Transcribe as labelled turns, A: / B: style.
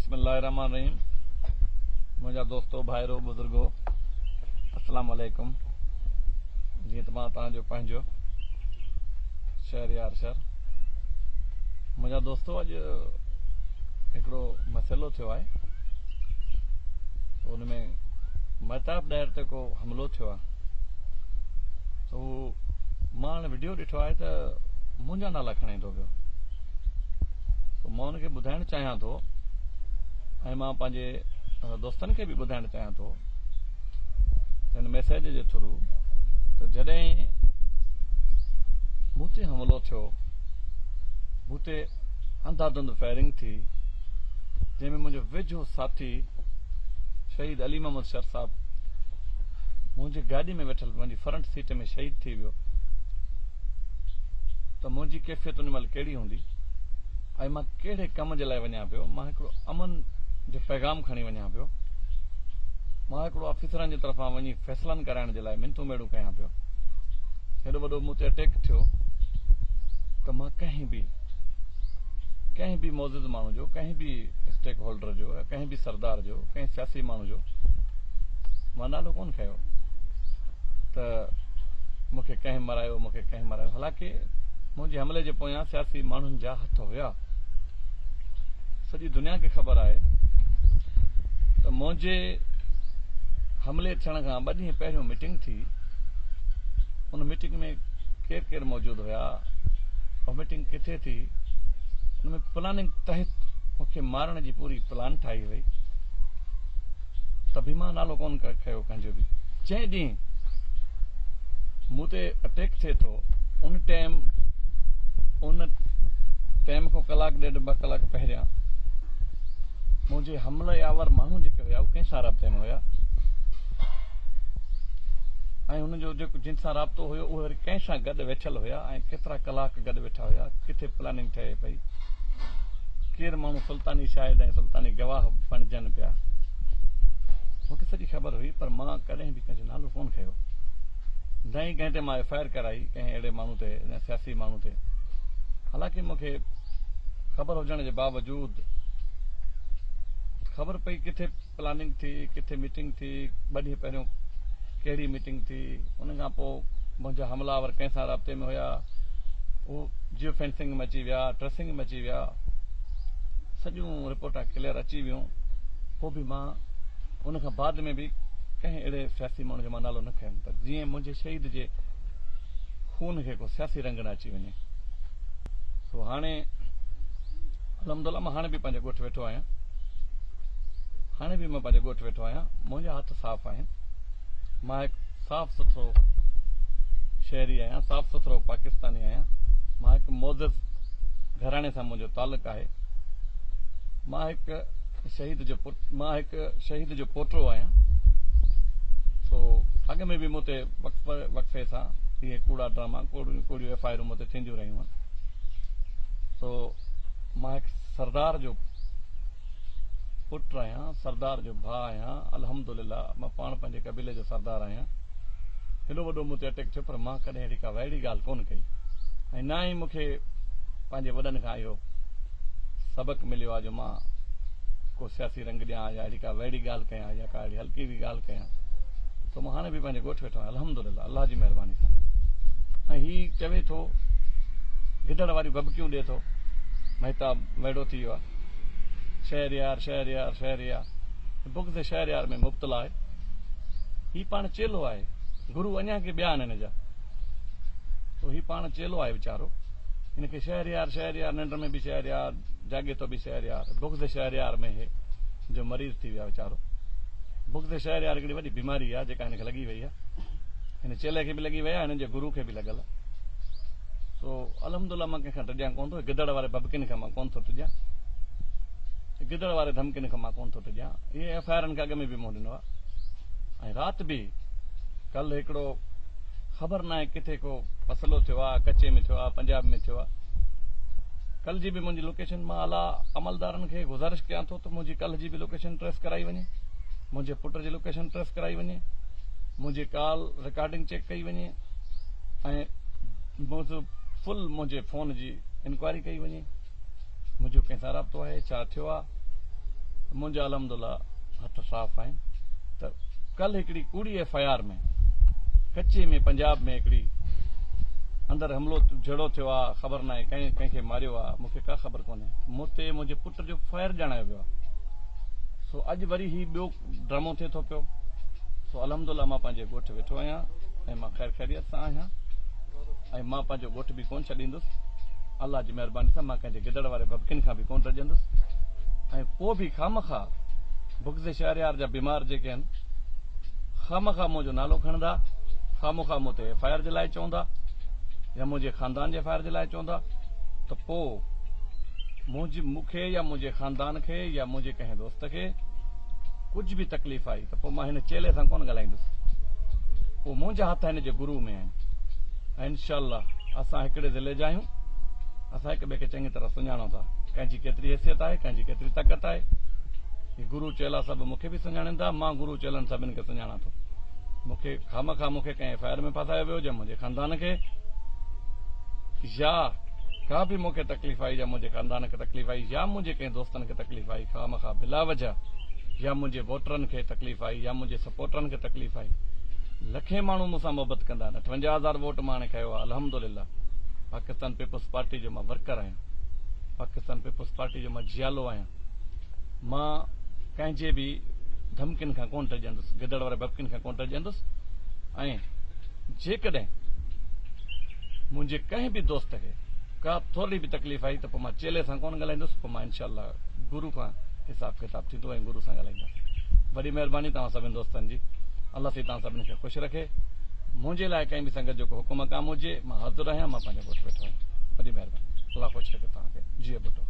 A: बिस्मिल्लाहिर्रहमानिर्रहीम। मुझा दोस्तों भाइरो बुजुर्गो अस्सलाम वालेकुम। जी तो तव्हांजो पंहिंजो शहरयार शहर। मुझा दोस्तों अॼु हिकिड़ो मसइलो थियो आहे, उनमें महताब ॾाहिर ते को हमिलो थियो आहे। तो मां हाणे वीडियो ॾिठो आहे त मुंहिंजा नाला खणे थो पियो। तो मां हुनखे ॿुधाइणु चाहियां थो ऐं मां पंहिंजे दोस्तनि खे बि ॿुधाइणु चाहियां थो त हिन मैसेज जे थ्रू त जॾहिं मूं ते हमिलो थियो, मूं ते अंधाधुंध फायरिंग थी, जंहिंमें मुंहिंजो वेझो साथी शहीद अली मोहम्मद शर साहब मुंहिंजी गाॾी में वेठल मुंहिंजी फ्रंट सीट में शहीद थी वियो, त मुंहिंजी कैफ़ियत उन महिल कहिड़ी हूंदी ऐं मां कहिड़े कम जे लाइ वञा पियो। मां हिकिड़ो अमन जो पैगाम खणी वञा पियो। मां हिकिड़ो ऑफिसरनि जी तरफ़ां वञी फ़ैसिलनि कराइण जे लाइ मिनतूं मेड़ूं कयां पियो। हेॾो वॾो मूं ते अटैक थियो त मां कंहिं बि मौजूद माण्हू जो, कंहिं बि स्टेक होल्डर जो, या कंहिं बि सरदार जो, कंहिं सियासी माण्हू जो मां नालो कोन खयो त मूंखे कंहिं मरायो, मूंखे कंहिं मरायो। हालांकि मुंहिंजे हमले जे पोयां सियासी माण्हुनि जा हथ हुया। सॼी दुनिया खे ख़बर आहे त मुंहिंजे हमले थियण खां 2 ॾींहं पहिरियों मीटिंग थी। उन मीटिंग में केरु केरु मौजूद हुया, उहा मीटिंग किथे थी, उनमें प्लानिंग तहत मूंखे मारण जी पूरी प्लान ठाही वई। त बि मां नालो कोन खयो कंहिंजो बि। जंहिं ॾींहुं मूं ते अटैक थिए थो उन टाइम खां कलाक ॾेढ 2 कलाक पहिरियां मुंहिंजे हमले आवर माण्हू जेके हुया उहे कंहिंसां राब्ते में हुया ऐं हुनजो जेको जिन सां राब्तो हुयो उहे वरी कंहिंसां गॾु वेठल हुया ऐं केतिरा कलाक गॾु वेठा हुया, किथे प्लानिंग ठहे पई, केरु माण्हू सुल्तानी शाहिद ऐं सुल्तानी गवाह बणजनि पिया। मूंखे सॼी ख़बर हुई, पर मां कॾहिं बि कंहिंजो नालो कोन खयो। न ई कंहिं ते मां एफ.आई.आर कराई, कंहिं अहिड़े माण्हू ते, सियासी माण्हू ते। हालांकि मूंखे ख़बर हुजण जे बावजूद ख़बर पई किथे प्लानिंग थी, किथे मीटिंग थी, 2 ॾींहं पहिरियों कहिड़ी मीटिंग थी। उन खां पोइ मुंहिंजा हमलावर कंहिंसां राब्ते में हुया, उहो जियो फेंसिंग में अची विया, ट्रेसिंग में अची विया, सॼियूं रिपोर्टां क्लियर अची वियूं। पोइ बि मां उन खां बाद में बि कंहिं अहिड़े सियासी माण्हू जो मां नालो न खयुमि त जीअं मुंहिंजे शहीद जे खून खे को सियासी रंग न अची वञे। सो हाणे अलहमदुल्ला मां हाणे बि पंहिंजे ॻोठ वेठो आहियां। मुंहिंजा हथ साफ़ आहिनि। मां हिकु साफ़ सुथरो शहरी आहियां, साफ़ सुथरो पाकिस्तानी आहियां। मां हिकु मोज़िज़ घराणे सां मुंहिंजो तालुक़ु आहे। मां हिकु शहीद जो पोटो आहियां। सो अॻ में बि मूं ते वक़्फ़े सां इहे कूड़ा ड्रामा, कूड़ियूं एफ.आई.आर मूं ते थींदियूं रहियूं आहिनि। सो मां हिकु सरदार जो पुटु आहियां, सरदार जो भाउ आहियां। अल्हम्दुलिल्लाह मां पाण पंहिंजे क़बीले जो सरदार आहियां। हेॾो वॾो मूं ते अटैक थियो, पर मां कॾहिं अहिड़ी का वाइड़ी ॻाल्हि कोन कई ऐं न ई मूंखे पंहिंजे वॾनि खां इहो सबक़ु मिलियो आहे जो मां को सियासी रंग ॾियां या अहिड़ी का वाइड़ी ॻाल्हि कयां या का अहिड़ी हल्की बि ॻाल्हि कयां। तो मां हाणे बि पंहिंजे ॻोठ वेठो आहियां अल्हम्दुलिल्लाह, अल्लाह जी महिरबानी सां। ऐं हीउ चवे थो, गिदड़ वारियूं भभकियूं ॾिए थो, महताब वेड़ो थी वियो आहे, शहरयार बुग़्ज़ शहरयार में मुब्तला आहे। हीउ पाण चेलो आहे, गुरू अञा के ॿिया आहिनि हिन जा। तो हीउ पाण चेलो आहे वीचारो, हिनखे शहरयार निंड में बि शहरयार, जागे तो बि शहरयार, बुग़्ज़ शहरयार में हे जो मरीज़ थी वियो आहे वीचारो। बुग़्ज़ शहरयार हिकिड़ी वॾी बीमारी आहे जेका हिनखे लॻी वई आहे। हिन चेले खे बि लॻी वई आहे, हिन जे गुरू खे बि लॻल आहे। सो अल्हम्दुलिल्लाह मां कंहिंखां टिॼां कोन थो, गिदड़ वारे भभकिन खां मां कोन थो टिॼां, गिदड़ वारे धमकिन खां मां कोन थो टिॼां। इहे एफ.आई.आर खां अॻ में बि मूं ॾिनो आहे। ऐं राति बि कल्ह हिकिड़ो ख़बर न आहे किथे को मसइलो थियो आहे, कचे में थियो आहे, पंजाब में थियो आहे। कल्ह जी बि मुंहिंजी लोकेशन, मां आला अमलदारनि खे गुज़ारिश कयां थो त मुंहिंजी कल्ह जी बि लोकेशन ट्रेस कराई वञे, मुंहिंजे पुट जी लोकेशन ट्रेस कराई वञे, मुंहिंजी कॉल रिकॉर्डिंग चेक कई वञे ऐं फुल मुंहिंजे फ़ोन जी इंक्वायरी कई वञे, मुंहिंजो कंहिंसां राब्तो आहे, छा थियो आहे, मुंहिंजा अलहमदुल्ला हथ साफ़ आहिनि। त कल्ह हिकिड़ी कूड़ी FIR में कच्चे में पंजाब में हिकिड़ी अंदरि हमलो जहिड़ो थियो आहे, ख़बर न आहे कंहिंखे मारियो आहे, मूंखे का ख़बर कोन्हे। मूं ते मुंहिंजे पुट जो फायर ॼाणायो वियो आहे। सो अॼु वरी ही ॿियो ड्रामो थिए थो पियो। सो अलहमदुल्ला मां पंहिंजे ॻोठ वेठो आहियां ऐं मां ख़ैर ख़ैरियत सां आहियां ऐं मां पंहिंजो ॻोठ बि कोन छॾींदुसि। अल्लाह जी महिरबानी सां मां कंहिंजे गिदड़ वारे भभकिन खां बि कोन रजंदुसि। ऐं को बि खामखा बुग़्ज़ शहरयार जा बीमार जेके आहिनि खामखा मुंहिंजो नालो खणंदा, खामखा मूं ते FIR जे लाइ चवंदा या मुंहिंजे ख़ानदान जे FIR जे लाइ चवंदा, त पोइ मूंखे या मुंहिंजे ख़ानदान खे या मुंहिंजे कंहिं दोस्त खे कुझु बि तकलीफ़ आई त पोइ मां हिन चेले सां कोन ॻाल्हाईंदुसि। पोइ मुंहिंजा हथ हिन जे गुरू में आहिनि ऐं इंशाअल्लाह असां हिकिड़े ज़िले जा आहियूं। असां हिक ॿिए खे चङी तरह सुञाणूं था, कंहिंजी केतिरी हैसियत आहे, कंहिंजी केतिरी ताक़त आहे। ही गुरू चेला सभु मूंखे बि सुञाणनि था, मां गुरू चेलनि सभिनि खे सुञाणां थो। मूंखे खामखा मूंखे कंहिं FIR में फसायो वियो या मुंहिंजे ख़ानदान खे या का बि मूंखे तकलीफ़ आई या मुंहिंजे ख़ानदान खे तकलीफ़ आई या मुंहिंजे कंहिं दोस्तनि खे तकलीफ़ आई खामखा बिला वजह, या मुंहिंजे वोटरनि खे तकलीफ़ आई या मुंहिंजे सपोर्टरनि खे तकलीफ़ आई। लखे माण्हू मूंसां मोहबत कंदा आहिनि। 58,000 वोट मां हाणे खयो आहे अल्हम्दुलिल्लाह। पाकिस्तान पीपुल्स पार्टी जो मां वर्कर आहियां, पाकिस्तान पीपुल्स पार्टी जो मां जियालो आहियां। मां कंहिंजे बि धमकियुनि खां कोन रजंदुसि, गिदड़ वारे भभकिन खां कोन रजंदुसि। ऐं जेकॾहिं मुंहिंजे कंहिं बि दोस्त खे का थोरी बि तकलीफ़ आई त पोइ मां चेले सां कोन ॻाल्हाईंदुसि, पोइ मां इनशाअल्लाह गुरू खां हिसाब किताब थींदो ऐं गुरू सां ॻाल्हाईंदासीं। वॾी महिरबानी तव्हां सभिनि दोस्तनि जी। अल्लाह साईं तव्हां सभिनी खे ख़ुशि रखे। मुंहिंजे लाइ कंहिं बि संगत जो को हुकुम काम हुजे मां हाज़िर आहियां, मां पंहिंजो ॻोठ वेठो आहियां। वॾी महिरबानी, अल्लाह ख़ुशि रखे तव्हांखे। जी बुटो।